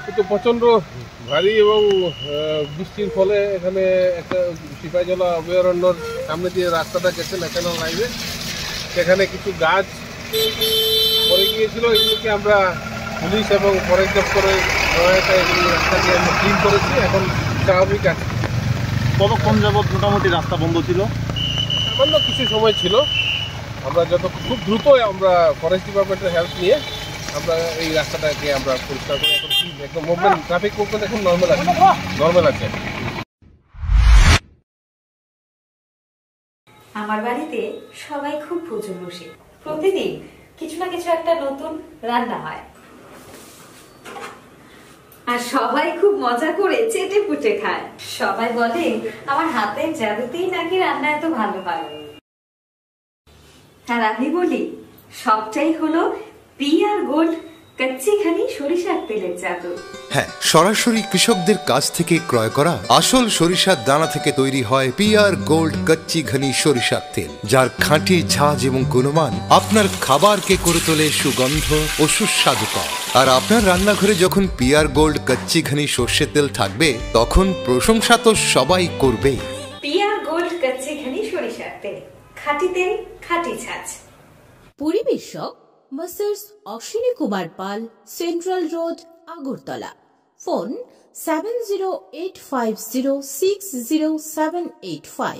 কিন্তু প্রচণ্ড ভারী এবং বৃষ্টির ফলে এখানে একটা সিপাহীজলা অভয়ারণ্যর সামনে দিয়ে রাস্তাটা গেছে ন্যাশনাল হাইওয়ে, সেখানে কিছু গাছ পড়ে গিয়েছিল। এগুলোকে আমরা পুলিশ এবং ফরেস্ট দপ্তরের সহায়তায় এগুলি রাস্তাকে আমরা ক্লিন করেছি, এখন স্বাভাবিক আছে। কতক্ষণ যাবৎ মোটামুটি রাস্তা বন্ধ ছিল? সামান্য কিছু সময় ছিল। আমরা খুব দ্রুত আমরা ফরেস্ট ডিপার্টমেন্টের হেল্প নিয়ে আমরা এই রাস্তাটাকে আমরা পরিষ্কার করে এখন একদম মুভমেন্ট, ট্রাফিক মুভমেন্ট এখন নর্মাল আছে। আমার বাড়িতে সবাই খুব প্রচুর বসে, প্রতিদিন কিছু না কিছু একটা নতুন রান্না হয়, আর সবাই খুব মজা করে চেটে পুটে খায়। সবাই বলে আমার হাতের জাদুতেই নাকি রান্না এত ভালো হয়। আর আমি বলি সবটাই হলো পিআর গোল্ড কচ্চি ঘনি সরিষার তেলের জাদু। হ্যাঁ, সরাসরি কৃষকদের কাছ থেকে ক্রয় করা আসল সরিষার দানা থেকে তৈরি হয় পিআর গোল্ড কচ্চি ঘনি সরিষার তেল, যার খাঁটি ঝাঁজ এবং গুণমান আপনার খাবারকে করে তোলে সুগন্ধ ও সুস্বাদুকর। আর আপনার রান্নাঘরে যখন পিআর গোল্ড কচ্চি ঘনি সর্ষের তেল থাকবে, তখন প্রশংসা তো সবাই করবে। পিআর গোল্ড কচ্চি ঘনি সরিষার তেল, খাঁটি তেল, খাঁটি ঝাঁজ। পরিবেশক masters Ashwini Kumar Pal, central road, Agartala. Phone 7085060785।